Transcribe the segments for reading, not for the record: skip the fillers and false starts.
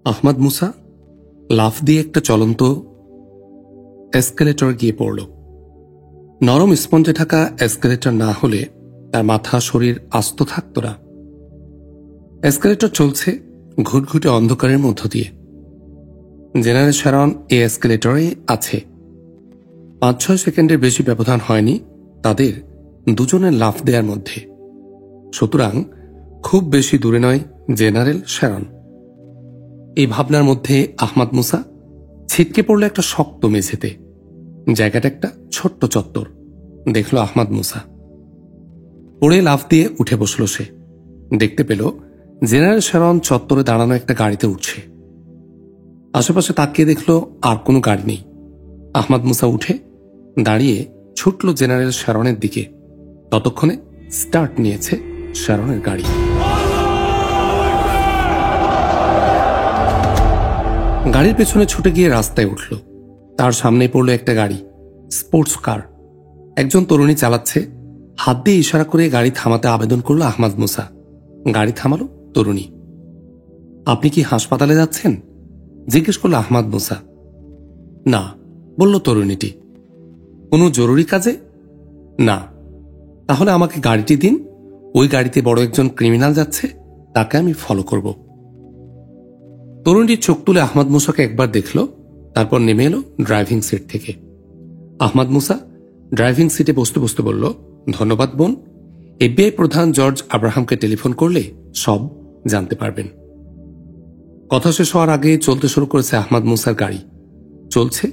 আহমদ মুসা লাফ দিয়ে একটা চলন্ত এসকেলেটর গিয়ে পড়ল। নরম স্পঞ্জে ঢাকা এসকেলেটর না হলে তার মাথা শরীর আস্ত থাকত না। এসকেলেটর চলছে ঘুটঘুটে অন্ধকারের মধ্য দিয়ে। জেনারেল শ্যারন এই এসকেলেটরে আছে। 5-6 সেকেন্ডের বেশি ব্যবধান হয়নি তাদের দুজনের লাফ দেওয়ার মধ্যে। সুতরাং খুব বেশি দূরে নয় জেনারেল শ্যারন। এই ভাবনার মধ্যে আহমদ মুসা ছিটকে পড়ল একটা শক্ত মেঝেতে। জায়গাটা একটা ছোট্ট চত্বর। দেখল আহমদ মুসা। পড়ে লাফ দিয়ে উঠে বসল সে। দেখতে পেল জেনারেল শ্যারন চত্বরে দাঁড়ানো একটা গাড়িতে উঠছে। আশেপাশে তাকিয়ে দেখল আর কোনো গাড়ি নেই। আহমদ মুসা উঠে দাঁড়িয়ে ছুটল জেনারেল শ্যারনের দিকে। ততক্ষণে স্টার্ট নিয়েছে শ্যারনের গাড়ি। গাড়ির পেছনে ছুটে গিয়ে রাস্তায় উঠল। তার সামনে পড়ল একটা গাড়ি, স্পোর্টস কার। একজন তরুণী চালাচ্ছে। হাত দিয়ে ইশারা করে গাড়ি থামাতে আবেদন করল আহমদ মুসা। গাড়ি থামালো তরুণী। আপনি কি হাসপাতালে যাচ্ছেন? জিজ্ঞেস করল আহমদ মুসা। না, বলল তরুণীটি। কোনো জরুরি কাজে? না। তাহলে আমাকে গাড়িটি দিন। ওই গাড়িতে বড় একজন ক্রিমিনাল যাচ্ছে, তাকে আমি ফলো করব। তরুণীর চোখ তুলে আহমদ মুসাকে একবার দেখল, তারপর নেমে এলো ড্রাইভিং সিট থেকে। আহমদ মুসা ড্রাইভিং সিটে বসতে বসতে বলল, ধন্যবাদ বোন। এফবিআই প্রধান জর্জ আব্রাহামকে টেলিফোন করলে সব জানতে পারবেন। কথা শেষ হওয়ার আগে চলতে শুরু করেছে আহমদ মুসার গাড়ি। চলছে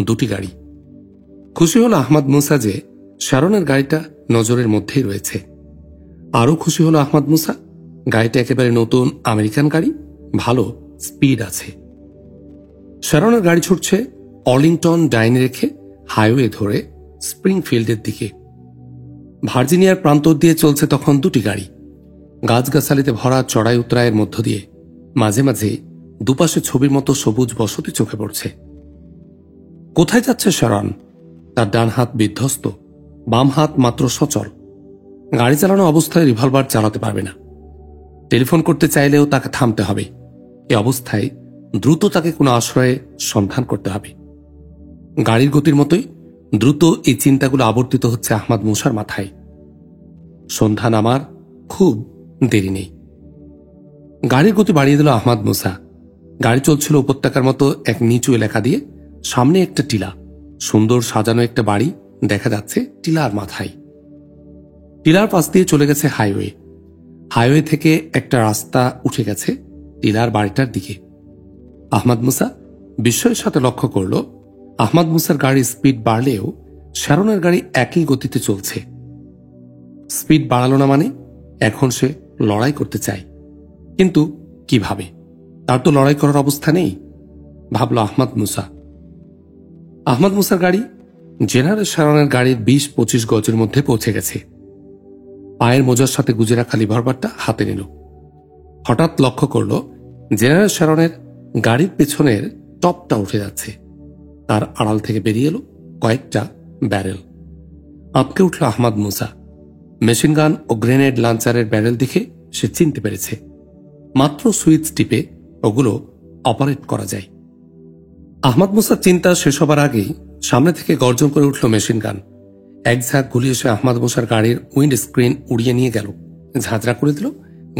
দুটি গাড়ি। খুশি হল আহমদ মুসা যে শ্যারনের গাড়িটা নজরের মধ্যেই রয়েছে। আরও খুশি হল আহমদ মুসা, গাড়িটা একেবারে নতুন আমেরিকান গাড়ি, ভালো স্পিড আছে। শ্যারনের গাড়ি ছুটছে অর্লিংটন ডাইনে রেখে হাইওয়ে ধরে স্প্রিংফিল্ডের দিকে। ভার্জিনিয়ার প্রান্তর দিয়ে চলছে তখন দুটি গাড়ি। গাছগাছালিতে ভরা চড়াই উতরায়ের মধ্য দিয়ে মাঝে মাঝে দুপাশে ছবির মতো সবুজ বসতি চোখে পড়ছে। কোথায় যাচ্ছে শ্যারন? তার ডান হাত বিধ্বস্ত, বাম হাত মাত্র সচল। গাড়ি চালানো অবস্থায় রিভলভার চালাতে পারবে না। টেলিফোন করতে চাইলেও তাকে থামতে হবে। এ অবস্থায় দ্রুত তাকে কোনো আশ্রয়ে সন্ধান করতে হবে। গাড়ির গতির মতোই দ্রুত এই চিন্তাগুলো আবর্তিত হচ্ছে আহমদ মুসার মাথায়। সন্ধান আমার খুব দেরি নেই। গাড়ির গতি বাড়িয়ে দিল আহমদ মুসা। গাড়ি চলছিল উপত্যকার মতো এক নিচু এলাকা দিয়ে। সামনে একটা টিলা, সুন্দর সাজানো একটা বাড়ি দেখা যাচ্ছে টিলার মাথায়। টিলার পাশ দিয়ে চলে গেছে হাইওয়ে। হাইওয়ে থেকে একটা রাস্তা উঠে গেছে টিলার বাড়িটার দিকে। আহমদ মুসা বিস্ময়ের সাথে লক্ষ্য করল, আহমদ মুসার গাড়ির স্পিড বাড়লেও শ্যারনের গাড়ি একই গতিতে চলছে। স্পিড বাড়ালো না মানে এখন সে লড়াই করতে চায়। কিন্তু কিভাবে? তার তো লড়াই করার অবস্থা নেই, ভাবল আহমদ মুসা। আহমদ মুসার গাড়ি জেনারেল শ্যারনের গাড়ির 20-25 গজের মধ্যে পৌঁছে গেছে। পায়ের মোজার সাথে গুজে রাখা লিভারবারটা হাতে নিল। হঠাৎ লক্ষ্য করল জেনারেল শ্যারনের গাড়ির পেছনের টপটা উঠে যাচ্ছে। তার আড়াল থেকে বেরিয়ে এলো কয়েকটা ব্যারেল। আঁতকে উঠল আহমদ মুসা। মেশিন গান ও গ্রেনেড লঞ্চারের ব্যারেল দেখে সে চিনতে পেরেছে। মাত্র সুইচ টিপে ওগুলো অপারেট করা যায়। আহমদ মুসার চিন্তা শেষ হবার আগেই সামনে থেকে গর্জন করে উঠল মেশিন গান। এক ঝাঁক গুলি এসে আহমদ মুসার গাড়ির উইন্ড স্ক্রিন উড়িয়ে নিয়ে গেল, ঝাঁঝরা করে দিল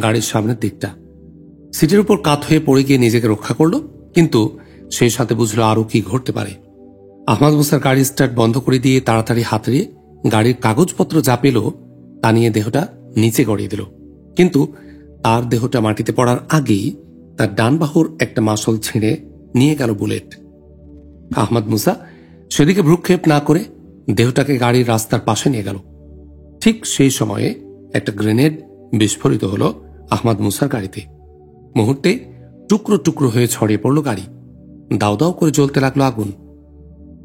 গাড়ির সামনের দিকটা। সিটের উপর কাত হয়ে পড়ে গিয়ে নিজেকে রক্ষা করল, কিন্তু সেই সাথে বুঝলো আরও কি ঘটতে পারে। আহমদ মুসার গাড়ি স্টার্ট বন্ধ করে দিয়ে তাড়াতাড়ি হাতড়িয়ে গাড়ির কাগজপত্র যা পেল তা নিয়ে দেহটা নিচে গড়িয়ে দিল। কিন্তু তার দেহটা মাটিতে পড়ার আগেই তার ডান বাহুর একটা মাসল ছিঁড়ে নিয়ে গেল বুলেট। আহমদ মুসা সেদিকে ভ্রুক্ষেপ না করে দেহটাকে গাড়ির রাস্তার পাশে নিয়ে গেল। ঠিক সেই সময়ে একটা গ্রেনেড বিস্ফোরিত হল আহমদ মুসার গাড়িতে। মুহূর্তে টুকরো টুকরো হয়ে ছড়িয়ে পড়ল গাড়ি। দাউ দাউ করে জ্বলতে লাগলো আগুন।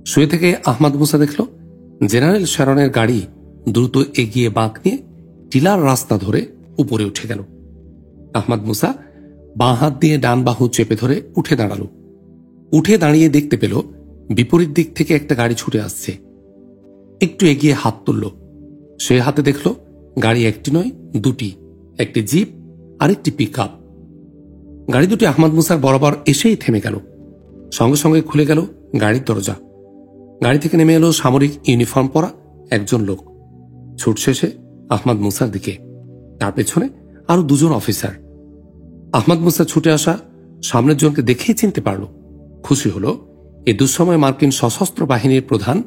শুয়ে থেকে আহমদ মুসা দেখল জেনারেল শ্যারনের গাড়ি দ্রুত এগিয়ে বাঁক নিয়ে টিলার রাস্তা ধরে উপরে উঠে গেল। আহমদ মুসা বাঁ হাত দিয়ে ডান বাহু চেপে ধরে উঠে দাঁড়ালো। উঠে দাঁড়িয়ে দেখতে পেল বিপরীত দিক থেকে একটা গাড়ি ছুটে আসছে। একটু এগিয়ে হাত তুলল। সে হাতে দেখল গাড়ি একটি নয় দুটি, একটি জিপ আর একটি পিকআপ। গাড়ি দুটি আহমদ মুসার বরাবর এসেই থেমে গেল। সঙ্গে সঙ্গে খুলে গেল গাড়ির দরজা। গাড়ি থেকে নেমে এলো সামরিক ইউনিফর্ম পরা একজন লোক। ছুটছে সে আহমদ মুসার দিকে, তার পেছনে আরো দুজন অফিসার। আহমদ মুসা ছুটে আসা সামনের জনকে দেখেই চিনতে পারল। খুশি হল এ দুঃসময় মার্কিন সশস্ত্র বাহিনীর প্রধান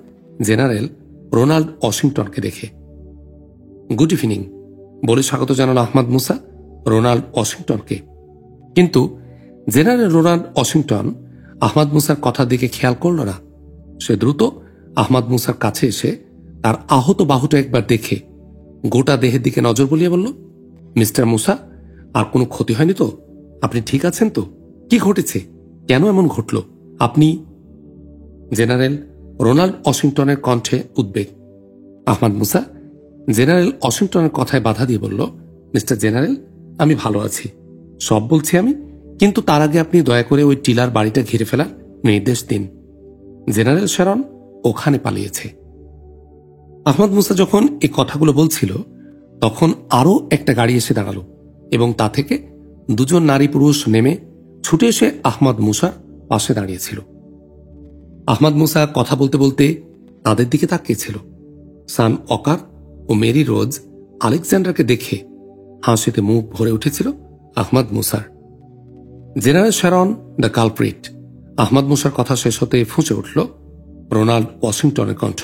জেনারেল রোনাল্ড ওয়াশিংটনকে দেখে। গুড ইভিনিং বলে স্বাগত জানাল আহমদ মুসা রোনাল্ড ওয়াশিংটনকে। কিন্তু জেনারেল রোনাল্ড ওয়াশিংটন আহমদ মুসার কথার দিকে খেয়াল করল না। সে দ্রুত আহমদ মুসার কাছে এসে তার আহত বাহুটা একবার দেখে গোটা দেহের দিকে নজর বুলিয়ে বলল, মিস্টার মুসা, আর কোনো ক্ষতি হয়নি তো? আপনি ঠিক আছেন তো? কি ঘটেছে? কেন এমন ঘটল? আপনি? জেনারেল রোনাল্ড ওয়াশিংটনের কণ্ঠে উদ্বেগ। আহমদ মুসা জেনারেল ওয়াশিংটনের কথায় বাধা দিয়ে বলল, মিস্টার জেনারেল, আমি ভালো আছি, সব বলছি আমি, কিন্তু তার আগে আপনি দয়া করে ওই টিলার বাড়িটা ঘিরে ফেলার নির্দেশ দিন। জেনারেল শ্যারন ওখানে পালিয়েছে। আহমদ মুসা যখন এই কথাগুলো বলছিল তখন আরও একটা গাড়ি এসে দাঁড়ালো এবং তা থেকে দুজন নারী পুরুষ নেমে ছুটে এসে আহমদ মুসার পাশে দাঁড়িয়েছিল। আহমদ মুসা কথা বলতে বলতে তাদের দিকে তাকিয়েছিল। সান অকার ও মেরি রোজ আলেকজান্ডারকে দেখে হাসিতে মুখ ভরে উঠেছিল আহমদ মুসার। General Sharon the culprit. আহমদ মুসার কথা শেষ হতে ফুঁচে উঠল রোনাল্ড ওয়াশিংটনের কণ্ঠ।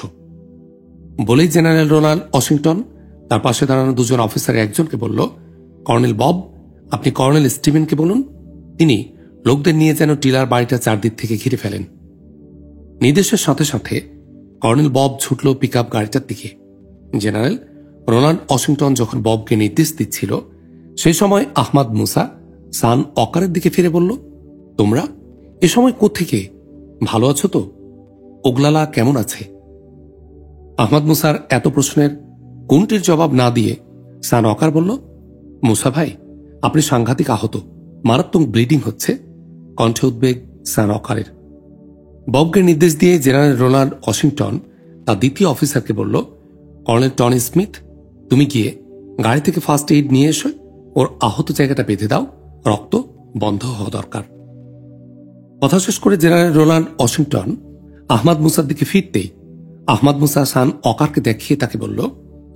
বলেই জেনারেল রোনাল্ড ওয়াশিংটন তার পাশে দাঁড়ানো দুজন অফিসারের একজনকে বলল, কর্নেল বব, আপনি কর্নেল স্টিভেনকে বলুন তিনি লোকদের নিয়ে যেন টিলার বাড়িটা চারদিক থেকে ঘিরে ফেলেন। নির্দেশের সাথে সাথে কর্নেল বব ছুটল পিক আপ গাড়িটার দিকে। জেনারেল রোনাল্ড ওয়াশিংটন যখন ববকে নির্দেশ দিচ্ছিল সেই সময় আহমদ মুসা সান অকারের দিকে ফিরে বলল, তোমরা এ সময় কোত্থেকে? ভালো আছো তো? ওগলালা কেমন আছে? আহমদ মুসার এত প্রশ্নের কোনটির জবাব না দিয়ে সান অকার বলল, মুসা ভাই, আপনি সাংঘাতিক আহত, মারাত্মক ব্লিডিং হচ্ছে। কণ্ঠে উদ্বেগ সান অকারের। ববকে নির্দেশ দিয়ে জেনারেল রোনাল্ড ওয়াশিংটন তার দ্বিতীয় অফিসারকে বলল, কর্নেল টনি স্মিথ, তুমি গিয়ে গাড়ি থেকে ফার্স্ট এইড নিয়ে এসো, ওর আহত জায়গাটা বেঁধে দাও, রক্ত বন্ধ হওয়া দরকার। কথা শেষ করে জেনারেল রোনাল্ড ওয়াশিংটন আহমদ মুসার দিকে ফিরতেই আহমদ মুসা সান অকারকে দেখিয়ে তাকে বলল,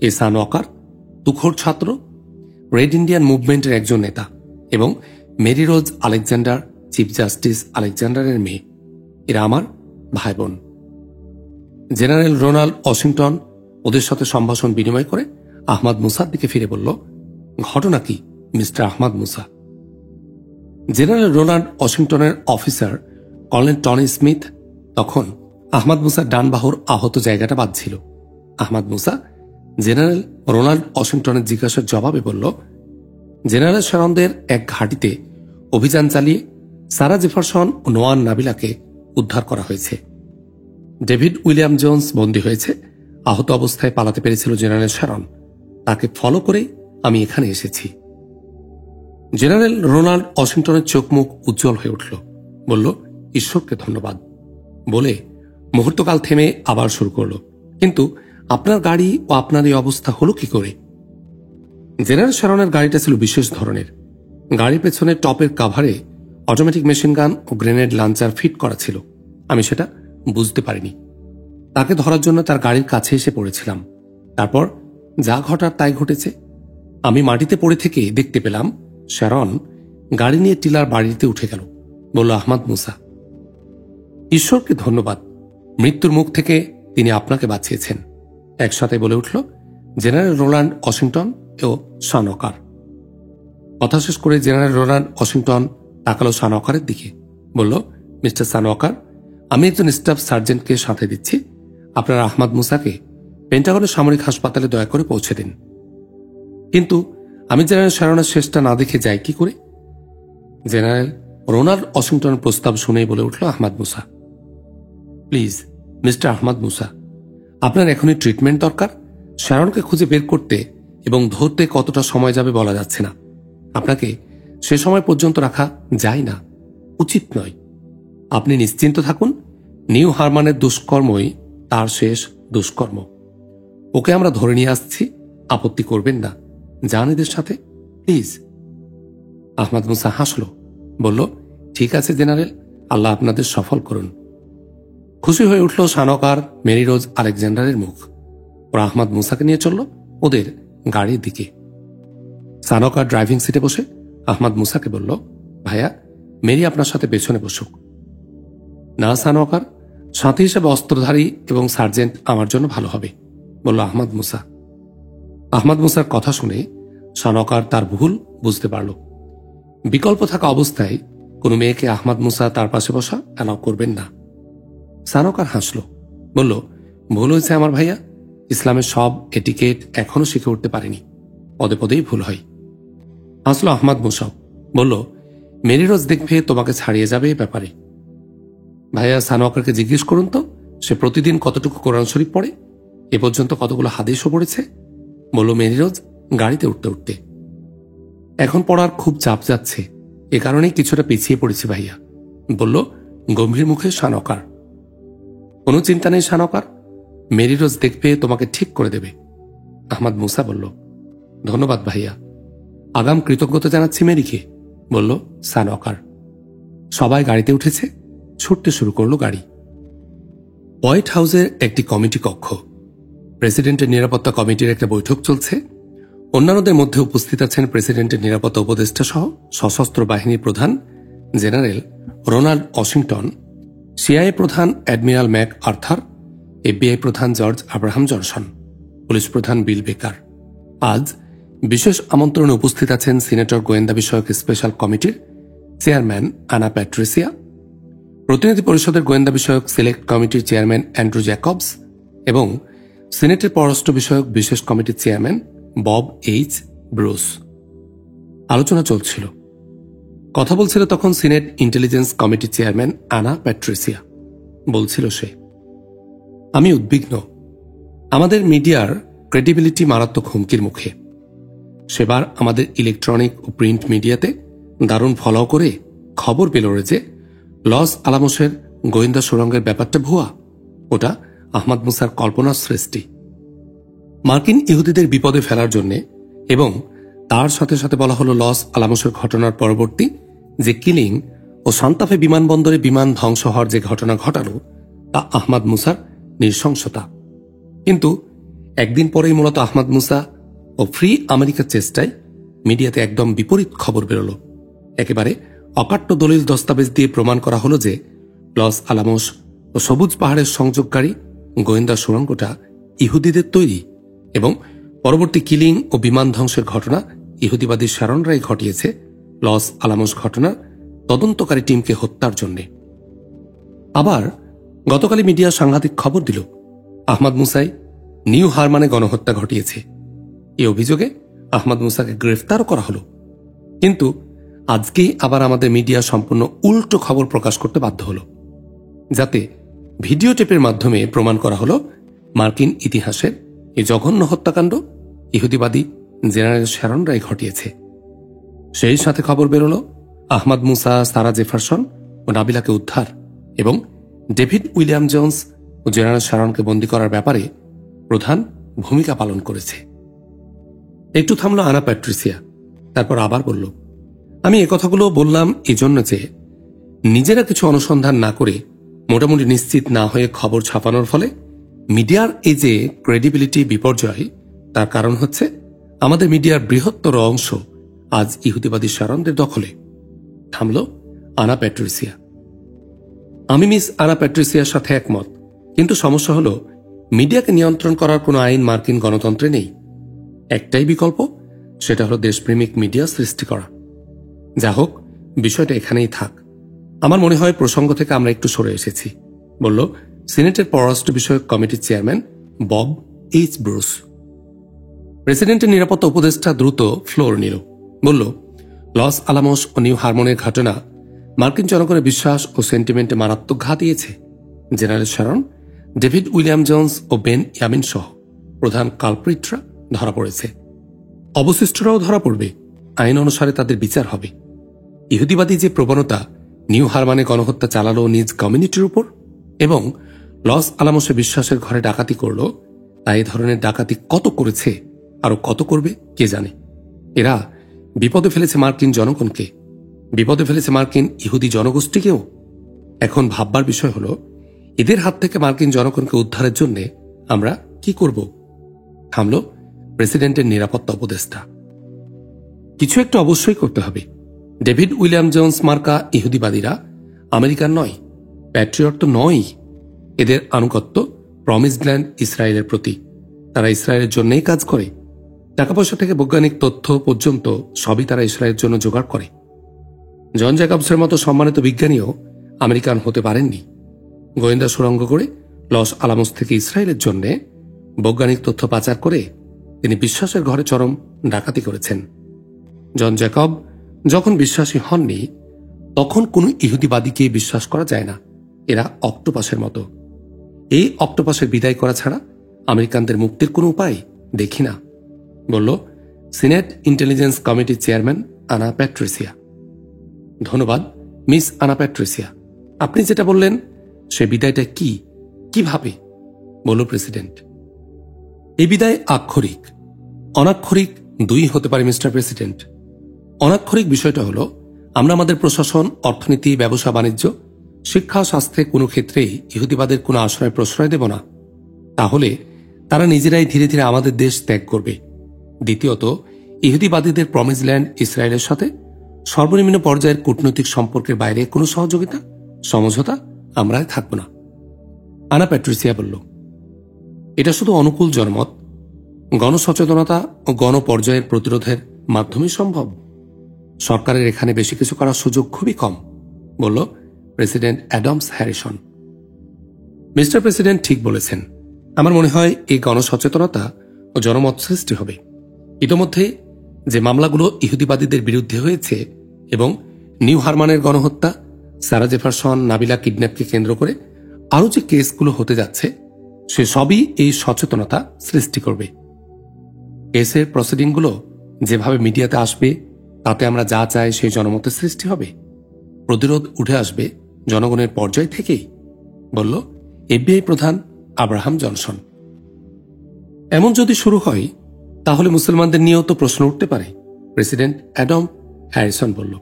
এ সান অকার তুখোড় ছাত্র, রেড ইন্ডিয়ান মুভমেন্টের একজন নেতা এবং মেরি রোজ আলেকজান্ডার, চিফ জাস্টিস আলেকজান্ডারের মেয়ে। এরা আমার ভাই বোন। জেনারেল রোনাল্ড ওয়াশিংটন ওদের সাথে সম্ভাষণ বিনিময় করে আহমদ মুসার দিকে ফিরে বলল, ঘটনা কি মিস্টার আহমদ মুসা? জেনারেল রোনাল্ড ওয়াশিংটনের অফিসার কর্নেল টনি স্মিথ তখন আহমদ মুসার ডান বাহুর আহত জায়গাটা বাঁধছিল। আহমদ মুসা জেনারেল রোনাল্ড ওয়াশিংটনের জিজ্ঞাসার জবাবে বলল, জেনারেল শ্যারনদের এক ঘাঁটিতে অভিযান চালিয়ে সারা জেফারসন ও নোয়ান নাবিলাকে উদ্ধার করা হয়েছে। ডেভিড উইলিয়াম জোন্স বন্দী হয়েছে। আহত অবস্থায় পালাতে পেরেছিল জেনারেল শ্যারন, তাকে ফলো করে আমি এখানে এসেছি। জেনারেল রোনাল্ড ওয়াশিংটনের চোখ মুখ উজ্জ্বল হয়ে উঠল। বলল, ঈশ্বরকে ধন্যবাদ বলে মুহূর্তকাল থেমে আবার শুরু করল, কিন্তু আপনার গাড়ি ও আপনার এই অবস্থা হলো কি করে? জেনারেল শ্যারনের গাড়িটা ছিল বিশেষ ধরনের। গাড়ির পেছনে টপের কাভারে অটোমেটিক মেশিন গান ও গ্রেনেড লঞ্চার ফিট করা ছিল। আমি সেটা বুঝতে পারিনি। তাকে ধরার জন্য তার গাড়ির কাছে এসে পড়েছিলাম। তারপর যা ঘটার তাই ঘটেছে। আমি মাটিতে পড়ে থেকে দেখতে পেলাম শ্যারন গাড়ি নিয়ে টিলার বাড়িতে উঠে গেল, বলল আহমদ মুসা। ঈশ্বরকে ধন্যবাদ, মৃত্যুর মুখ থেকে তিনি আপনাকে বাঁচিয়েছেন, একসাথে বলে উঠল জেনারেল রোনাল্ড ওয়াশিংটন ও সান অকার। কথা শেষ করে জেনারেল রোনাল্ড ওয়াশিংটন তাকালো সান অকারের দিকে, বলল, মিস্টার সান অকার, আমি একজন স্টাফ সার্জেন্টকে সাথে দিচ্ছি। আপনার আহমদ মুসাকে পেন্টাগনের সামরিক হাসপাতালে দয়া করে পৌঁছে দিন। কিন্তু আমি জেনারেল শ্যারনের শেষটা না দেখে যাই কি করে? জেনারেল রোনাল্ড ওয়াশিংটনের প্রস্তাব শুনেই বলে উঠল আহমদ মুসা, প্লিজ মিস্টার আহমদ মুসা, আপনার এখনই ট্রিটমেন্ট দরকার। শ্যারনকে খুঁজে বের করতে এবং ধরতে কতটা সময় যাবে বলা যাচ্ছে না। আপনাকে সে সময় পর্যন্ত রাখা যায় না, উচিত নয়। আপনি নিশ্চিন্ত থাকুন, নিউ হারমানের দুষ্কর্মই তার শেষ দুষ্কর্ম। ওকে আমরা ধরে নিয়ে আসছি, আপত্তি করবেন না, যান এদের সাথে প্লিজ। আহমদ মুসা হাসল, বলল, ঠিক আছে জেনারেল, আল্লাহ আপনাদের সফল করুন। খুশি হয়ে উঠল সানকার, মেরি রোজ, আলেকজান্ডারের মুখ। ওরা আহমদ মুসাকে নিয়ে চলল ওদের গাড়ির দিকে। সানকার ড্রাইভিং সিটে বসে আহমদ মুসাকে বলল, ভাইয়া, মেরি আপনার সাথে পেছনে বসুক। না সানকার, সাথী হিসেবে অস্ত্রধারী এবং সার্জেন্ট আমার জন্য ভালো হবে, বলল আহমদ মুসা। আহমদ মুসার কথা শুনে সানকার তার ভুল বুঝতে পারল। বিকল্প থাকা অবস্থায় কোনো মেয়েকে আহমদ মুসা তার পাশে বসা অ্যালাউ করবেন না। সানকার হাসল, বলল, ভুল হয়েছে আমার ভাইয়া, ইসলামের সব এটিকেট এখনো শিখে উঠতে পারেনি, পদে পদেই ভুল হয়। হাসল আহমদ মুসাও, বলল, মেরি রোজ দেখবে তোমাকে ছাড়িয়ে যাবে এ ব্যাপারে। ভাইয়া, সানকারকে জিজ্ঞেস করুন তো সে প্রতিদিন কতটুকু কোরআন শরীফ পড়ে, এ পর্যন্ত কতগুলো হাদিসও পড়েছে, বলল মেরি রোজ গাড়িতে উঠতে উঠতে। এখন পড়ার খুব চাপ যাচ্ছে, এ কারণেই কিছুটা পিছিয়ে পড়েছি ভাইয়া, বলল গম্ভীর মুখে সানকার। কোনো চিন্তা নেই সানকার, মেরি রোজ দেখবে তোমাকে ঠিক করে দেবে, আহমদ মুসা বলল। ধন্যবাদ ভাইয়া, আগাম কৃতজ্ঞতা জানাচ্ছি মেরিকে, বলল সানকার। সবাই গাড়িতে উঠেছে, ছুটতে শুরু করল গাড়ি। হোয়াইট হাউসের একটি কমিটি কক্ষ। প্রেসিডেন্টের নিরাপত্তা কমিটির একটা বৈঠক চলছে। অন্যান্যদের মধ্যে উপস্থিত আছেন প্রেসিডেন্টের নিরাপত্তা উপদেষ্টা সহ সশস্ত্র বাহিনীর প্রধান জেনারেল রোনাল্ড ওয়াশিংটন, সিআইএ প্রধান অ্যাডমিরাল ম্যাক আর্থার, এফবিআই প্রধান জর্জ আব্রাহাম জনসন, পুলিশ প্রধান বিল বেকার। আজ বিশেষ আমন্ত্রণে উপস্থিত আছেন সিনেটর গোয়েন্দা বিষয়ক স্পেশাল কমিটির চেয়ারম্যান আনা প্যাট্রিসিয়া, প্রতিনিধি পরিষদের গোয়েন্দা বিষয়ক সিলেক্ট কমিটির চেয়ারম্যান অ্যান্ড্রু জ্যাকবস এবং সিনেটের পররাষ্ট্র বিষয়ক বিশেষ কমিটির চেয়ারম্যান বব এইচ ব্রুস। আলোচনা চলছিল। কথা বলছিল তখন সিনেট ইন্টেলিজেন্স কমিটির চেয়ারম্যান আনা প্যাট্রিসিয়া। বলছিল সে, আমি উদ্বিগ্ন, আমাদের মিডিয়ার ক্রেডিবিলিটি মারাত্মক হুমকির মুখে। সেবার আমাদের ইলেকট্রনিক ও প্রিন্ট মিডিয়াতে দারুণ ফলো করে খবর পেল যে লস আলামোসের গোয়েন্দা সুড়ঙ্গের ব্যাপারটা ভুয়া, ওটা আহমদ মুসার কল্পনার সৃষ্টি। মার্কিন ইহুদিদের বিপদে ফেলার জন্য এবং তার সাথে সাথে বলা হলো লস আলামোসের ঘটনার পরবর্তী যে কিলিং ও সান্তাফে বিমানবন্দরে বিমান ধ্বংস হওয়ার যে ঘটনা ঘটালো তা আহমদ মুসার নৃশংসতা। কিন্তু একদিন পরেই মূলত আহমদ মুসা ও ফ্রি আমেরিকার চেষ্টায় মিডিয়াতে একদম বিপরীত খবর বেরোল। একেবারে অকাট্য দলিল দস্তাবেজ দিয়ে প্রমাণ করা হলো যে লস আলামোস ও সবুজ পাহাড়ের সংযোগকারী গোয়েন্দা সুড়ঙ্গটা ইহুদিদের তৈরি এবং পরবর্তী কিলিং ও বিমান ধ্বংসের ঘটনা ইহুদিবাদী শারনরাই ঘটিয়েছে লস আলামোস ঘটনার তদন্তকারী টিমকে হত্যার জন্য। আবার গতকালই মিডিয়া সাংঘাতিক খবর দিল আহমদ মুসাই নিউ হারমানে গণহত্যা ঘটিয়েছে। এই অভিযোগে আহমদ মুসাকে গ্রেফতারও করা হলো। কিন্তু আজকেই আবার আমাদের মিডিয়া সম্পূর্ণ উল্টো খবর প্রকাশ করতে বাধ্য হল, যাতে ভিডিও টেপের মাধ্যমে প্রমাণ করা হলো মার্কিন ইতিহাসের এই জঘন্য হত্যাকাণ্ড ইহুদিবাদী জেনারেল শ্যারনরাই ঘটিয়েছে। সেই সাথে খবর বেরোল আহমদ মুসা, সারা জেফারসন ও নাবিলাকে উদ্ধার এবং ডেভিড উইলিয়াম জোন্স ও জেনারেল শ্যারনকে বন্দী করার ব্যাপারে প্রধান ভূমিকা পালন করেছে। একটু থামল আনা প্যাট্রিসিয়া, তারপর আবার বলল, আমি একথাগুলো বললাম এজন্য যে নিজেরা কিছু অনুসন্ধান না করে মোটামুটি নিশ্চিত না হয়ে খবর ছাপানোর ফলে মিডিয়ার এই যে ক্রেডিবিলিটি বিপর্যয়, তার কারণ হচ্ছে আমাদের মিডিয়ার বৃহত্তর অংশ আজ ইহুদিবাদী শারনদের দখলে। থামল আনা প্যাট্রিসিয়া। আমি মিস আনা প্যাট্রিসিয়ার সাথে একমত, কিন্তু সমস্যা হল মিডিয়াকে নিয়ন্ত্রণ করার কোনো আইন মার্কিন গণতন্ত্রে নেই। একটাই বিকল্প, সেটা হলো দেশপ্রেমিক মিডিয়া সৃষ্টি করা। যা হোক, বিষয়টা এখানেই থাক। আমার মনে হয় প্রসঙ্গ থেকে আমরা একটু সরে এসেছি, বলল সিনেটের পররাষ্ট্র বিষয়ক কমিটির চেয়ারম্যান বব এইচ ব্রুস। প্রেসিডেন্টের নিরাপত্তা উপদেষ্টা দ্রুত ফ্লোর নিল, বলল, লস আলামোস ও নিউ হারমনের ঘটনা মার্কিন জনগণের বিশ্বাস ও সেন্টিমেন্টে মারাত্মক ঘা দিয়েছে। General Sharon, David William Jones ও বেন ইয়ামিন সহ প্রধান কালপ্রিটরা ধরা পড়েছে। অবশিষ্টরাও ধরা পড়বে। আইন অনুসারে তাদের বিচার হবে। ইহুদিবাদী যে প্রবণতা নিউ হারমানে গণহত্যা চালালো নিজ কমিউনিটির উপর এবং লস আলামোসে বিশ্বাসের ঘরে ডাকাতি করল, তা এই ধরনের ডাকাতি কত করেছে, আরো কত করবে কে জানে। এরা বিপদে ফেলেছে মার্কিন জনগণকে। বিপদে ফেলেছে মার্কিন ইহুদি জনগোষ্ঠীকেও। এখন ভাববার বিষয় হল, এদের হাত থেকে মার্কিন জনগণকে উদ্ধারের জন্য আমরা কি করব? থামল প্রেসিডেন্টের নিরাপত্তা উপদেষ্টা। কিছু একটা অবশ্যই করতে হবে। ডেভিড উইলিয়াম জোন্স মার্কা ইহুদিবাদীরা আমেরিকার নয়, প্যাট্রিয়ট তো নয়। এদের আনুগত্য প্রমিসড ল্যান্ড ইসরায়েলের প্রতি। তারা ইসরায়েলের জন্যই কাজ করে। টাকা পয়সা থেকে বৈজ্ঞানিক তথ্য পর্যন্ত সবই তারা ইসরায়েলের জন্য জোগাড় করে। জন জ্যাকবসের মতো সম্মানিত বিজ্ঞানীও আমেরিকান হতে পারেননি। গোয়েন্দা সুড়ঙ্গ করে লস আলামোস থেকে ইসরায়েলের জন্য বৈজ্ঞানিক তথ্য পাচার করে তিনি বিশ্বাসের ঘরে চরম ডাকাতি করেছেন। জন জ্যাকব যখন বিশ্বাসী হননি, তখন কোনো ইহুদিবাদীকে বিশ্বাস করা যায় না। এরা অক্টোপাসের মতো। এই অক্টোপাসের বিদায় করা ছাড়া আমেরিকানদের মুক্তির কোনো উপায় দেখি না, বলল সিনেট ইন্টেলিজেন্স কমিটির চেয়ারম্যান আনা প্যাট্রিসিয়া। ধন্যবাদ মিস আনা প্যাট্রিসিয়া। আপনি যেটা বললেন সে বিদায়টা কিভাবে? বলল প্রেসিডেন্ট। এই বিদায় আক্ষরিক, অনাক্ষরিক দুই হতে পারে মিস্টার প্রেসিডেন্ট। অনাক্ষরিক বিষয়টা হলো, আমরা আমাদের প্রশাসন, অর্থনীতি, ব্যবসা বাণিজ্য, শিক্ষা, স্বাস্থ্যে কোনো ক্ষেত্রেই ইহুদিবাদের কোনো আশ্রয় প্রশ্রয় দেব না। তাহলে তারা নিজেরাই ধীরে ধীরে আমাদের দেশ ত্যাগ করবে। দ্বিতীয়ত, ইহুদিবাদীদের প্রমিস ল্যান্ড ইসরায়েলের সাথে সর্বনিম্ন পর্যায়ের কূটনৈতিক সম্পর্কের বাইরে কোনো সহযোগিতা, সমঝোতা আমরা থাকব না। আনা প্যাট্রিসিয়া বলল, এটা শুধু অনুকূল জনমত, গণসচেতনতা ও গণপর্যায়ের প্রতিরোধের মাধ্যমে সম্ভব। সরকারের এখানে বেশি কিছু করার সুযোগ খুবই কম, বলল president Adams Harrison. Mister president ঠিক বলেছেন। আমার মনে হয় এই গণসচেতনতা ও জনমত সৃষ্টি হবে। ইতোমধ্যে যে মামলাগুলো ইহুদিবাদীদের বিরুদ্ধে হয়েছে এবং নিউ হারমানের গণহত্যা, সারা জেফারসন, নাবিলা কিডন্যাপকে কেন্দ্র করে আরও যে কেসগুলো হতে যাচ্ছে, সে সবই এই সচেতনতা সৃষ্টি করবে। কেসের প্রসিডিংগুলো যেভাবে মিডিয়াতে আসবে, তাতে আমরা যা চাই সেই জনমতের সৃষ্টি হবে। প্রতিরোধ উঠে আসবে জনগণের পর্যায় থেকেই, বলল এফবিআই প্রধান আব্রাহাম জনসন। এমন যদি শুরু হয়, তাহলে মুসলমানদের নিয়েও তো প্রশ্ন উঠতে পারে, প্রেসিডেন্ট অ্যাডাম হ্যারিসন বলল।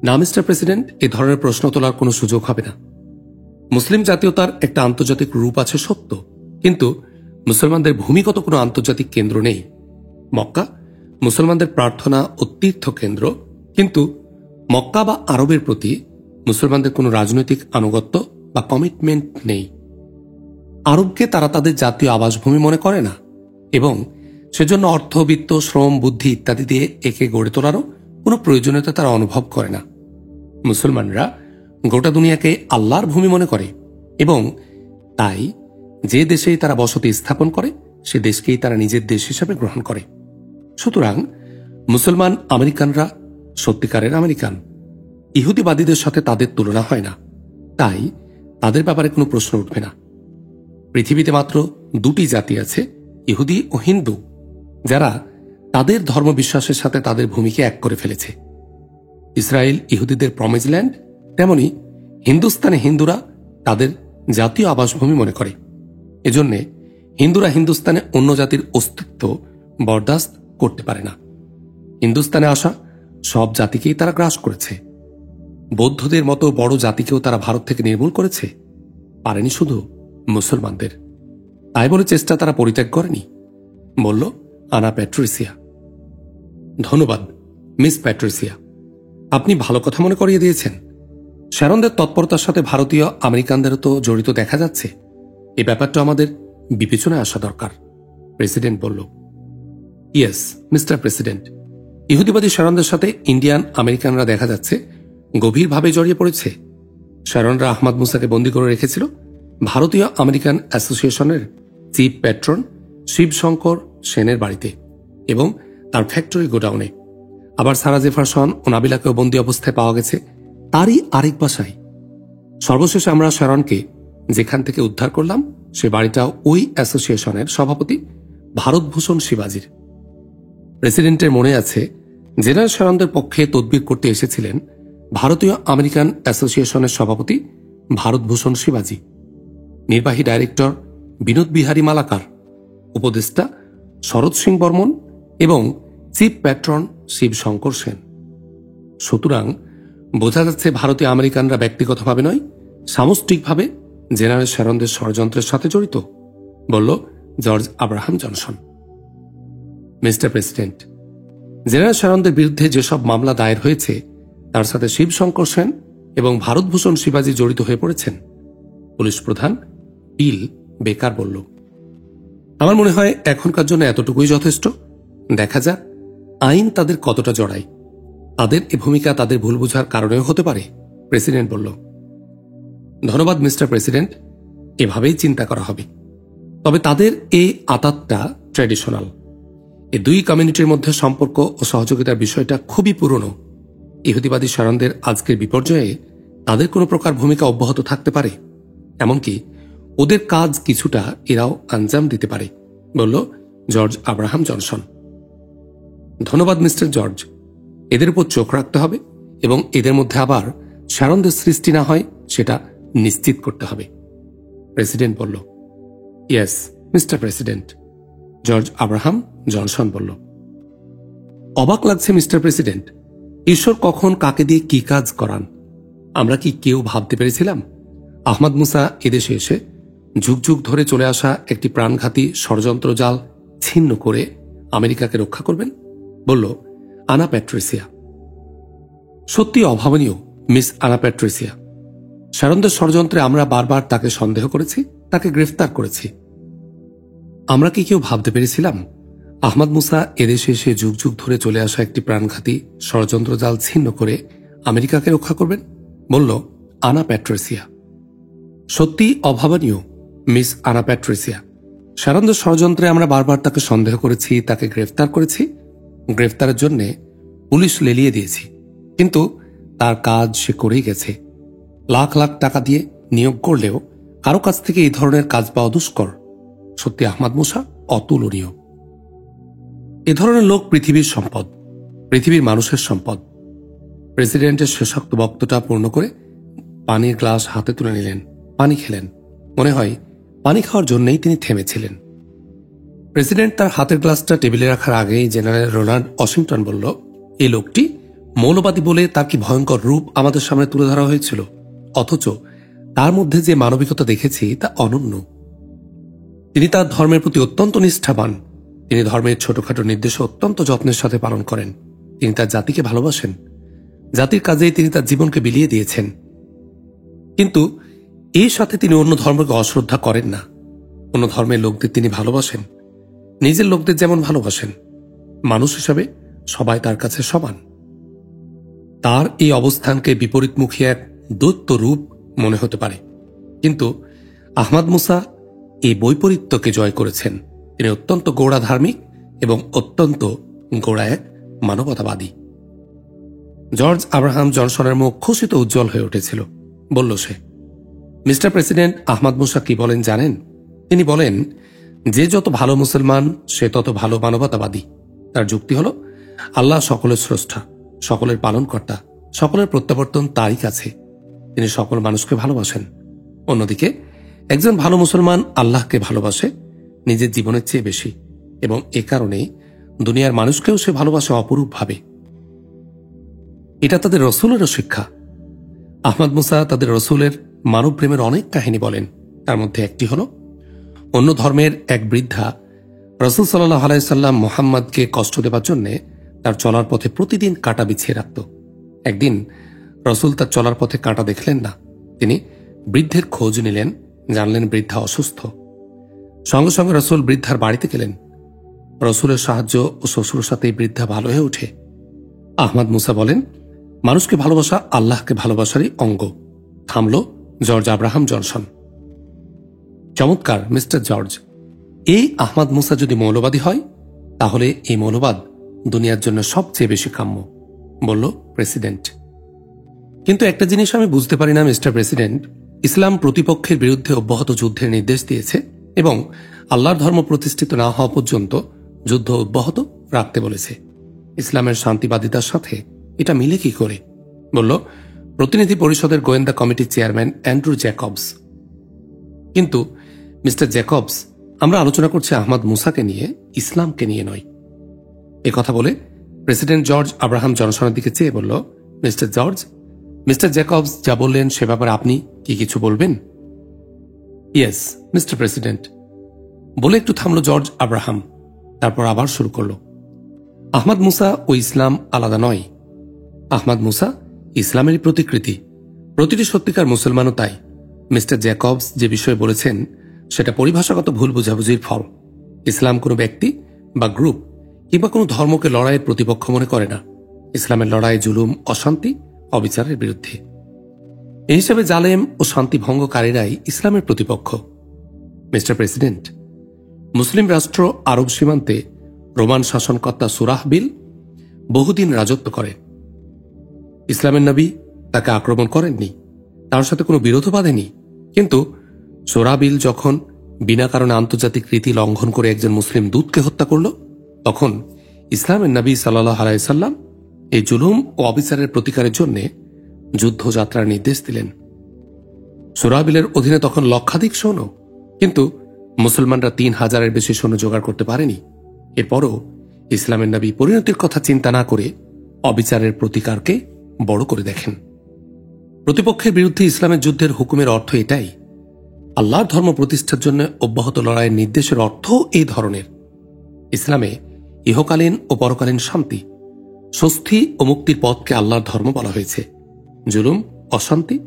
না মিস্টার প্রেসিডেন্ট, এ ধরনের প্রশ্ন তোলার কোনো সুযোগ হবে না। মুসলিম জাতীয়তার একটা আন্তর্জাতিক রূপ আছে সত্য, কিন্তু মুসলমানদের ভূমিগত কোনো আন্তর্জাতিক কেন্দ্র নেই। মক্কা মুসলমানদের প্রার্থনা ও তীর্থ কেন্দ্র, কিন্তু মক্কা বা আরবের প্রতি মুসলমানদের কোনো রাজনৈতিক আনুগত্য বা কমিটমেন্ট নেই। আরবকে তারা তাদের জাতীয় আবাসভূমি মনে করে না এবং সেজন্য অর্থ, বিত্ত, শ্রম, বুদ্ধি ইত্যাদি দিয়ে একে গড়ে তোলারও কোনো প্রয়োজনীয়তা তারা অনুভব করে না। মুসলমানরা গোটা দুনিয়াকে আল্লাহর ভূমি মনে করে এবং তাই যে দেশেই তারা বসতি স্থাপন করে, সে দেশকেই তারা নিজের দেশ হিসাবে গ্রহণ করে। সুতরাং মুসলমান আমেরিকানরা সত্যিকারের আমেরিকান। ইহুদিবাদীদের সাথে তাদের তুলনা হয় না, তাই তাদের ব্যাপারে কোনো প্রশ্ন উঠবে না। পৃথিবীতে মাত্র দুটি জাতি আছে, ইহুদি ও হিন্দু, যারা তাদের ধর্মবিশ্বাসের সাথে তাদের ভূমিকে এক করে ফেলেছে। ইসরায়েল ইহুদিদের প্রমিস ল্যান্ড, তেমনি হিন্দুস্তানে হিন্দুরা তাদের জাতীয় আবাসভূমি মনে করে। এজন্য হিন্দুরা হিন্দুস্তানে অন্য জাতির অস্তিত্ব বরদাস্ত করতে পারে না। হিন্দুস্তানে আসা সব জাতিকেই তারা গ্রাস করেছে। বৌদ্ধদের মতো বড় জাতিকেও তারা ভারত থেকে নির্মূল করেছে, পারেনি শুধু মুসলমানদের। তাই বলে চেষ্টা তারা পরিত্যাগ করেনি, বলল আনা প্যাট্রিসিয়া। ধন্যবাদ মিস প্যাট্রিসিয়া, আপনি ভালো কথা মনে করিয়ে দিয়েছেন। শ্যারনদের তৎপরতার সাথে ভারতীয় আমেরিকানদেরও তো জড়িত দেখা যাচ্ছে। এই ব্যাপারটা আমাদের বিবেচনায় আসা দরকার, প্রেসিডেন্ট বলল। ইয়েস মিস্টার প্রেসিডেন্ট, ইহুদিবাদী শ্যারনদের সাথে ইন্ডিয়ান আমেরিকানরা দেখা যাচ্ছে গভীরভাবে জড়িয়ে পড়েছে। শ্যারনরা আহমদ মুসাকে বন্দী করে রেখেছিল ভারতীয় আমেরিকান অ্যাসোসিয়েশনের চিফ প্যাট্রন শিবশঙ্কর সেনের বাড়িতে এবং তার ফ্যাক্টরি গোডাউনে। আবার সারা জেফারসন ও নাবিলাকেও বন্দী অবস্থায় পাওয়া গেছে তারই আরেক বাসায়। সর্বশেষে আমরা শ্যারনকে যেখান থেকে উদ্ধার করলাম, সে বাড়িটা ওই অ্যাসোসিয়েশনের সভাপতি ভারতভূষণ শিবাজির। প্রেসিডেন্টের মনে আছে, জেনারেল শ্যারনদের পক্ষে তদবির করতে এসেছিলেন ভারতীয় আমেরিকান অ্যাসোসিয়েশনের সভাপতি ভারতভূষণ শিবাজি, নির্বাহী ডাইরেক্টর বিনোদ বিহারী মালাকার, উপদেষ্টা শরৎ সিং বর্মন এবং চিফ প্যাট্রন শিবশঙ্কর সেন। সুতরাং বোঝা যাচ্ছে ভারতীয় আমেরিকানরা ব্যক্তিগতভাবে নয়, সামষ্টিকভাবে জেনারেল শ্যারনদের ষড়যন্ত্রের সাথে জড়িত, বলল George Abraham Johnson. Mister president, general শ্যারনদের বিরুদ্ধে যেসব মামলা দায়ের হয়েছে তার সাথে শিবশঙ্কর সেন এবং ভারতভূষণ শিবাজী জড়িত হয়ে পড়েছেন, পুলিশ প্রধান বিল বেকার বলল। আমার মনে হয় এখনকার জন্য এতটুকুই যথেষ্ট। দেখা যাক আইন তাদের কতটা জড়ায়। তাদের এ ভূমিকা তাদের ভুল বোঝার কারণেও হতে পারে, প্রেসিডেন্ট বলল। ধন্যবাদ মিস্টার প্রেসিডেন্ট, এভাবেই চিন্তা করা হবে। তবে তাদের এই আতাতটা ট্র্যাডিশনাল। এই দুই কমিউনিটির মধ্যে সম্পর্ক ও সহযোগিতার বিষয়টা খুবই পুরনো। ইহুদিবাদী শারনদের আজকের বিপর্যয়ে তাদের কোনো প্রকার ভূমিকা অব্যাহত থাকতে পারে, এমনকি ওদের কাজ কিছুটা এরাও আঞ্জাম দিতে পারে, বলল জর্জ আব্রাহাম জনসন। ধন্যবাদ মিস্টার জর্জ, এদের উপর চোখ রাখতে হবে এবং এদের মধ্যে আবার শারনদের সৃষ্টি না হয় সেটা নিশ্চিত করতে হবে, প্রেসিডেন্ট বলল। Yes mister president, George Abraham Johnson বলল। অবাক লাগছে মিস্টার প্রেসিডেন্ট, ঈশ্বর কখন কাকে দিয়ে কি কাজ করান আমরা কি কেউ ভাবতে পেরেছিলাম? আহমদ মুসা এদেশে এসে যুগ যুগ ধরে চলে আসা একটি প্রাণঘাতী ষড়যন্ত্র জাল ছিন্ন করে আমেরিকাকে রক্ষা করবেন, বলল আনা প্যাট্রিসিয়া। সত্যি অভাবনীয় মিস আনা প্যাট্রিসিয়া। শারনদের ষড়যন্ত্রে আমরা বারবার তাকে সন্দেহ করেছি, তাকে গ্রেফতার করেছি। আমরা কি কেউ ভাবতে পেরেছিলাম আহমদ মুসা এদেশে এসে যুগ যুগ ধরে চলে আসা একটি প্রাণঘাতী ষড়যন্ত্র জাল ছিন্ন করে আমেরিকাকে রক্ষা করবেন, বলল আনা প্যাট্রিসিয়া। সত্যি অভাবনীয় মিস আনা প্যাট্রিসিয়া। শারনদের ষড়যন্ত্রে আমরা বারবার তাকে সন্দেহ করেছি, তাকে গ্রেফতার করেছি, গ্রেফতারের জন্য পুলিশ লেলিয়ে দিয়েছি, কিন্তু তার কাজ সে করেই গেছে। লাখ লাখ টাকা দিয়ে নিয়োগ করলেও কারো কাছ থেকে এই ধরনের কাজ পাওয়া দুষ্কর। সত্যি আহমদ মুসা অতুলনীয়। এ ধরনের লোক পৃথিবীর সম্পদ, পৃথিবীর মানুষের সম্পদ। প্রেসিডেন্টের শেষোক্ত বক্তব্যটা পূর্ণ করে পানির গ্লাস হাতে তুলে নিলেন, পানি খেলেন। মনে হয় পানি খাওয়ার জন্যই তিনি থেমেছিলেন। প্রেসিডেন্ট তার হাতের গ্লাসটা টেবিলে রাখার আগেই জেনারেল রোনাল্ড ওয়াশিংটন বলল, এই লোকটি মৌলবাদী বলে তার কি ভয়ঙ্কর রূপ আমাদের সামনে তুলে ধরা হয়েছিল, অথচ তার মধ্যে যে মানবিকতা দেখেছি তা অনন্য। তিনি তার ধর্মের প্রতি অত্যন্ত নিষ্ঠাবান। তিনি ধর্মের ছোটখাটো নির্দেশ অত্যন্ত যত্নের সাথে পালন করেন। তিনি তার জাতিকে ভালোবাসেন, জাতির কাজেই তিনি তার জীবনকে বিলিয়ে দিয়েছেন। কিন্তু এর সাথে তিনি অন্য ধর্মকে অশ্রদ্ধা করেন না। অন্য ধর্মের লোকদের তিনি ভালোবাসেন, নিজের লোকদের যেমন ভালোবাসেন। মানুষ হিসাবে সবাই তার কাছে সমান। তার এই অবস্থানকে বিপরীতমুখী এক দৈত্য রূপ মনে হতে পারে, কিন্তু আহমদ মুসা এই বৈপরীত্যকে জয় করেছেন। তিনি অত্যন্ত গোড়া ধার্মিক এবং অত্যন্ত গোড়া এক মানবতাবাদী। জর্জ আব্রাহাম জনসনের মুখ খুশিতে উজ্জ্বল হয়ে উঠেছিল। বলল সে, মিস্টার প্রেসিডেন্ট, আহমদ মুসা কি বলেন জানেন? তিনি বলেন, যে যত ভালো মুসলমান সে তত ভালো মানবতাবাদী। তার যুক্তি হল, আল্লাহ সকলের স্রষ্টা, সকলের পালনকর্তা, সকলের প্রত্যাবর্তন তারই কাছে। তিনি সকল মানুষকে ভালোবাসেন। অন্যদিকে একজন ভালো মুসলমান আল্লাহকে ভালোবাসে নিজের জীবনের চেয়ে বেশি, এবং এ কারণেই দুনিয়ার মানুষকেও সে ভালোবাসে অপরূপভাবে। এটা তাদের রসুলেরও শিক্ষা। আহমদ মুসা তাদের রসুলের মানব প্রেমের অনেক কাহিনী বলেন। তার মধ্যে একটি হল, অন্য ধর্মের এক বৃদ্ধা রসুল সাল্লাল্লাহু আলাইহি সাল্লাম মুহাম্মদকে কষ্ট দেবার জন্য তার চলার পথে প্রতিদিন কাঁটা বিছিয়ে রাখত। একদিন রসুল তার চলার পথে কাঁটা দেখলেন না। তিনি বৃদ্ধের খোঁজ নিলেন, জানলেন বৃদ্ধা অসুস্থ। সঙ্গে সঙ্গে রসুল বৃদ্ধার বাড়িতে গেলেন। রসুলের সাহায্য ও শ্বশুরসাথেই বৃদ্ধা ভালো হয়ে ওঠে। আহমদ মুসা বলেন, মানুষকে ভালোবাসা আল্লাহকে ভালোবাসারই অঙ্গ। থামল জর্জ আব্রাহাম জনসন। চমৎকার মিস্টার জর্জ। এই আহমদ মুসা যদি মৌলবাদী হয়, তাহলে এই মৌলবাদ দুনিয়ার জন্য সবচেয়ে বেশি কাম্য, বলল প্রেসিডেন্ট। কিন্তু একটা জিনিস আমি বুঝতে পারি না মিস্টার প্রেসিডেন্ট, ইসলাম প্রতিপক্ষের বিরুদ্ধে অব্যাহত যুদ্ধের নির্দেশ দিয়েছে এবং আল্লাহর ধর্ম প্রতিষ্ঠিত না হওয়া পর্যন্ত যুদ্ধ অব্যাহত রাখতে বলেছে। ইসলামের শান্তিবাদিতার সাথে এটা মিলে কি করে, বলল প্রতিনিধি পরিষদের গোয়েন্দা কমিটির চেয়ারম্যান অ্যান্ড্রু জ্যাকবস। কিন্তু মিস্টার জ্যাকবস, আমরা আলোচনা করছি আহমদ মুসাকে নিয়ে, ইসলামকে নিয়ে নয়। কথা বলে প্রেসিডেন্ট জর্জ আব্রাহাম জনসনের দিকে চেয়ে বলল, মিস্টার জর্জ, মিস্টার জ্যাকবস যা বললেন সে ব্যাপারে আপনি কি কিছু বলবেন? ইয়েস মিস্টার প্রেসিডেন্ট, বলে একটু থামল জর্জ আব্রাহাম। তারপর আবার শুরু করল। আহমদ মুসা ও ইসলাম আলাদা নয়। আহমদ মুসা ইসলামেরই প্রতিকৃতি। প্রতিটি সত্যিকার মুসলমানও তাই। মিস্টার জ্যাকবস যে বিষয়ে বলেছেন সেটা পরিভাষাগত ভুল বোঝাবুঝির ফল। ইসলাম কোনো ব্যক্তি বা গ্রুপ কিংবা কোনো ধর্মকে লড়াইয়ের প্রতিপক্ষ মনে করে না। ইসলামের লড়াই জুলুম, অশান্তি, অবিচারের বিরুদ্ধে। এই হিসাবে জালেম ও শান্তি ভঙ্গকারীরাই ইসলামের প্রতিপক্ষ। মিস্টার প্রেসিডেন্ট, মুসলিম রাষ্ট্র আরব সীমান্তে রোমান শাসনকর্তা সুরাহবিল বহুদিন রাজত্ব করে। ইসলামের নবী তাকে আক্রমণ করেননি, তার সাথে কোনো বিরোধ বাঁধেনি। কিন্তু সুরাহবিল যখন বিনা কারণে আন্তর্জাতিক রীতি লঙ্ঘন করে একজন মুসলিম দূতকে হত্যা করল, তখন ইসলামের নবী সাল্লাল্লাহু আলাইহি সাল্লাম এই জুলুম ও অবিচারের প্রতিকারের জন্য যুদ্ধযাত্রার নির্দেশ দিলেন। সুরাহবিলের অধীনে তখন লক্ষাধিক সৈন্য, কিন্তু মুসলমানরা ৩,০০০-এর বেশি সৈন্য জোগাড় করতে পারেনি। এরপরও ইসলামের নবী পরিণতির কথা চিন্তা না করে অবিচারের প্রতিকারকে বড় করে দেখেন। প্রতিপক্ষের বিরুদ্ধে ইসলামের যুদ্ধের হুকুমের অর্থ এটাই। আল্লাহর ধর্ম প্রতিষ্ঠার জন্য অব্যাহত লড়াইয়ের নির্দেশের অর্থ এই ধরনের। ইসলামে ইহকালীন ও পরকালীন শান্তি, স্বস্তি ও মুক্তির পথকে আল্লাহর ধর্ম বলা হয়েছে। জুলুম, অশান্তি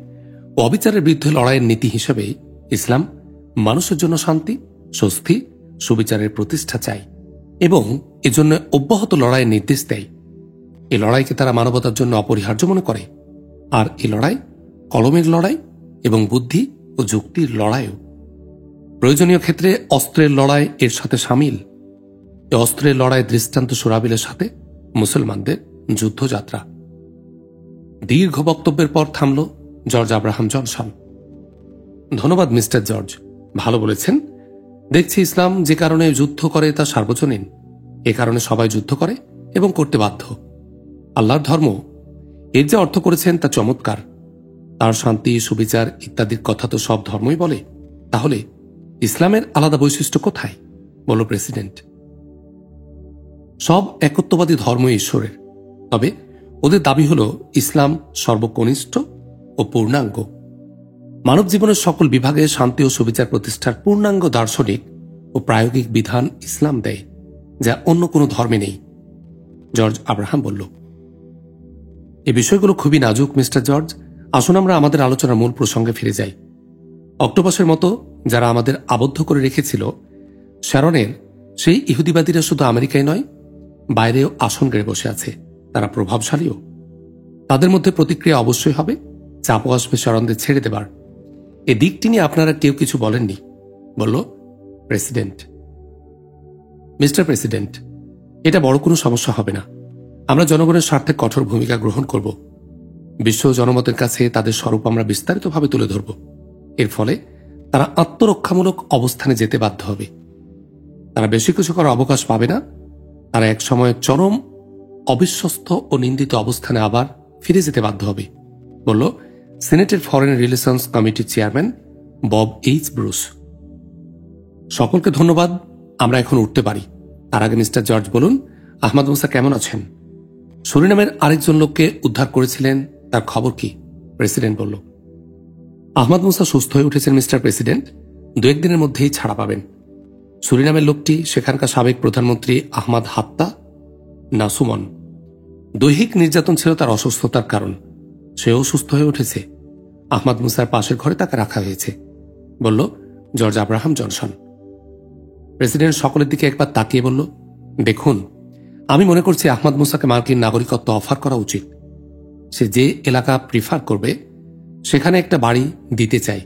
ও অবিচারের বিরুদ্ধে লড়াইয়ের নীতি হিসেবে ইসলাম মানুষের জন্য শান্তি, স্বস্তি, সুবিচারের প্রতিষ্ঠা চায় এবং এজন্য অব্যাহত লড়াইয়ের নির্দেশ দেয়। এই লড়াইকে তারা মানবতার জন্য অপরিহার্য মনে করে। আর এই লড়াই কলমের লড়াই এবং বুদ্ধি ও যুক্তির লড়াইও। প্রয়োজনীয় ক্ষেত্রে অস্ত্রের লড়াই এর সাথে সামিল। এই অস্ত্রের লড়াই দৃষ্টান্ত সুরাবিলের সাথে মুসলমানদের যুদ্ধযাত্রা। দীর্ঘ বক্তব্যের পর থামল জর্জ আব্রাহাম জনসন। ধন্যবাদ মিস্টার জর্জ, ভালো বলেছেন। দেখছি ইসলাম যে কারণে যুদ্ধ করে তা সার্বজনীন। এ কারণে সবাই যুদ্ধ করে এবং করতে বাধ্য। আল্লাহর ধর্ম এর যে অর্থ করেছেন তা চমৎকার। তার শান্তি, সুবিচার ইত্যাদির কথা তো সব ধর্মই বলে। তাহলে ইসলামের আলাদা বৈশিষ্ট্য কোথায়? বলল প্রেসিডেন্ট। সব একত্ববাদী ধর্মই ঈশ্বরের, তবে ওদের দাবি হল ইসলাম সর্বকনিষ্ঠ ও পূর্ণাঙ্গ। মানব জীবনের সকল বিভাগে শান্তি ও সুবিচার প্রতিষ্ঠার পূর্ণাঙ্গ দার্শনিক ও প্রায়োগিক বিধান ইসলাম দেয়, যা অন্য কোনো ধর্মে নেই। জর্জ আব্রাহাম বলল, এই বিষয়গুলো খুবই নাজুক মিস্টার জর্জ। আসুন আমরা আমাদের আলোচনার মূল প্রসঙ্গে ফিরে যাই। অক্টোপাসের মতো যারা আমাদের আবদ্ধ করে রেখেছিল, শ্যারনের সেই ইহুদিবাদীরা শুধু আমেরিকায় নয়, বাইরেও আসন গেড়ে বসে আছে। তারা প্রভাবশালীও। তাদের মধ্যে প্রতিক্রিয়া অবশ্যই হবে, চাপও আসবে শ্যারনদের ছেড়ে দেবার। এ দিকটি নিয়ে আপনারা কেউ কিছু বলেননি, বলল প্রেসিডেন্ট। মিস্টার প্রেসিডেন্ট, এটা বড় কোনো সমস্যা হবে না। আমরা জনগণের স্বার্থে কঠোর ভূমিকা গ্রহণ করব। বিশ্ব জনমতের কাছে তাদের স্বরূপ আমরা বিস্তারিতভাবে তুলে ধরব। এর ফলে তারা আত্মরক্ষামূলক অবস্থানে যেতে বাধ্য হবে। তারা বেশি কিছু করার অবকাশ পাবে না। তারা এক সময় চরম অবিশ্বস্ত ও নিন্দিত অবস্থানে আবার ফিরে যেতে বাধ্য হবে, বলল সিনেটের ফরেন রিলেশনস কমিটির চেয়ারম্যান বব এইচ ব্রুস। সকলকে ধন্যবাদ। আমরা এখন উঠতে পারি। তার আগে মিস্টার জর্জ বলুন, আহমদ মুসা কেমন আছেন? সুরিনামের আরেকজন লোককে উদ্ধার করেছিলেন, তার খবর কি? প্রেসিডেন্ট বলল। আহমদ মুসা সুস্থ হয়ে উঠেছেন মিস্টার প্রেসিডেন্ট। 2-1 দিনের মধ্যেই ছাড়া পাবেন। সুরিনামের লোকটি সেখানকার সাবেক প্রধানমন্ত্রী আহমদ হাত্তা নাসুমন। দৈহিক নির্যাতন ছিল তার অসুস্থতার কারণ। সেও সুস্থ হয়ে উঠেছে। আহমদ মুসার পাশের ঘরে তাকে রাখা হয়েছে, বলল জর্জ আব্রাহাম জনসন। প্রেসিডেন্ট সকলের দিকে একবার তাকিয়ে বলল, দেখুন, আমি মনে করছি আহমদ মুসাকে মার্কিন নাগরিকত্ব অফার করা উচিত। সে যে এলাকা প্রিফার করবে সেখানে একটা বাড়ি দিতে চাই।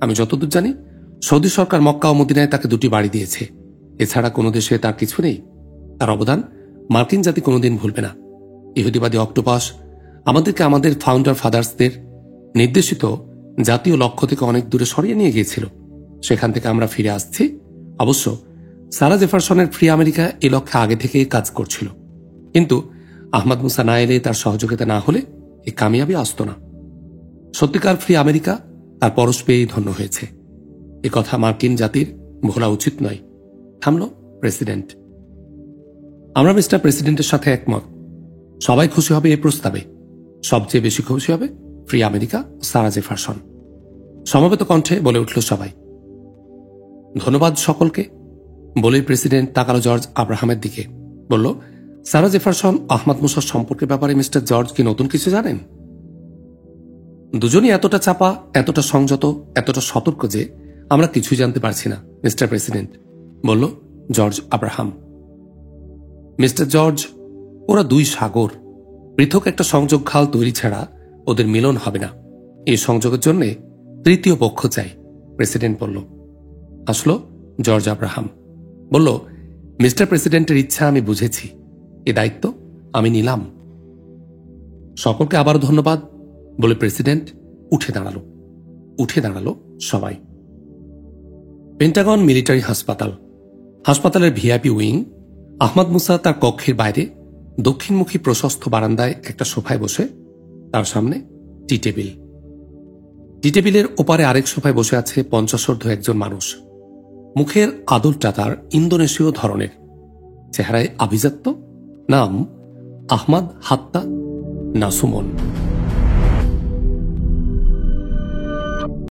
আমি যতদূর জানি সৌদি সরকার মক্কা ও মদিনায় তাকে 2টি বাড়ি দিয়েছে। এছাড়া কোনো দেশে তার কিছু নেই। তার অবদান মার্কিন জাতি কোনোদিন ভুলবে না। ইহুদিবাদী অক্টোপাস আমাদেরকে আমাদের ফাউন্ডার ফাদার্সদের নির্দেশিত জাতীয় লক্ষ্য থেকে অনেক দূরে সরিয়ে নিয়ে গিয়েছিল। সেখান থেকে আমরা ফিরে আসছি। অবশ্য সারা জেফারসনের ফ্রি আমেরিকা এই লক্ষ্যে আগে থেকেই কাজ করছিল, কিন্তু আহমদ মুসা না এলে, তার সহযোগিতা না হলে এই কামিয়াবি আসত না। সত্যিকার ফ্রি আমেরিকা তার পরশ পেয়েই ধন্য হয়েছে। এ কথা মার্কিন জাতির ভোলা উচিত নয়। থামল প্রেসিডেন্ট। আমরা মিস্টার প্রেসিডেন্টের সাথে একমত। সবাই খুশি হবে এই প্রস্তাবে। সবচেয়ে বেশি খুশি হবে ফ্রি আমেরিকা, সারা জেফারসন। সমবেত কণ্ঠে বলে উঠল সবাই। ধন্যবাদ সকলকে বলেই প্রেসিডেন্ট তাকালো জর্জ আব্রাহামের দিকে, বলল, সারা জেফারসন আহমদ মুসার সম্পর্কের ব্যাপারে মিস্টার জর্জ কি নতুন কিছু জানেন? দুজনই এতটা চাপা, এতটা সংযত, এতটা সতর্ক যে আমরা কিছুই জানতে পারছি না মিস্টার প্রেসিডেন্ট, বলল জর্জ আব্রাহাম। মিস্টার জর্জ, ওরা দুই সাগর, পৃথক একটা সংযোগ খাল তৈরি ছাড়া ওদের মিলন হবে না। এই সংযোগের জন্য তৃতীয় পক্ষ চাই, প্রেসিডেন্ট বলল। আসলো জর্জ আব্রাহাম, বলল, মিস্টার প্রেসিডেন্টের ইচ্ছা আমি বুঝেছি, এ দায়িত্ব আমি নিলাম। সকলকে আবারও ধন্যবাদ বলে প্রেসিডেন্ট উঠে দাঁড়ালো সবাই। পেন্টাগন মিলিটারি হাসপাতাল, হাসপাতালের ভিআইপি উইং। আহমদ মুসা তার কক্ষের বাইরে দক্ষিণমুখী প্রশস্ত বারান্দায় একটা সোফায় বসে, তার সামনে টি টেবিলের ওপারে আরেক সোফায় বসে আছে 50 একজন মানুষ। মুখের আদলটা তার ইন্দোনেশীয় ধরনের, চেহারায় আভিজাত্য। নাম আহমদ হাত্তা নাসুমন।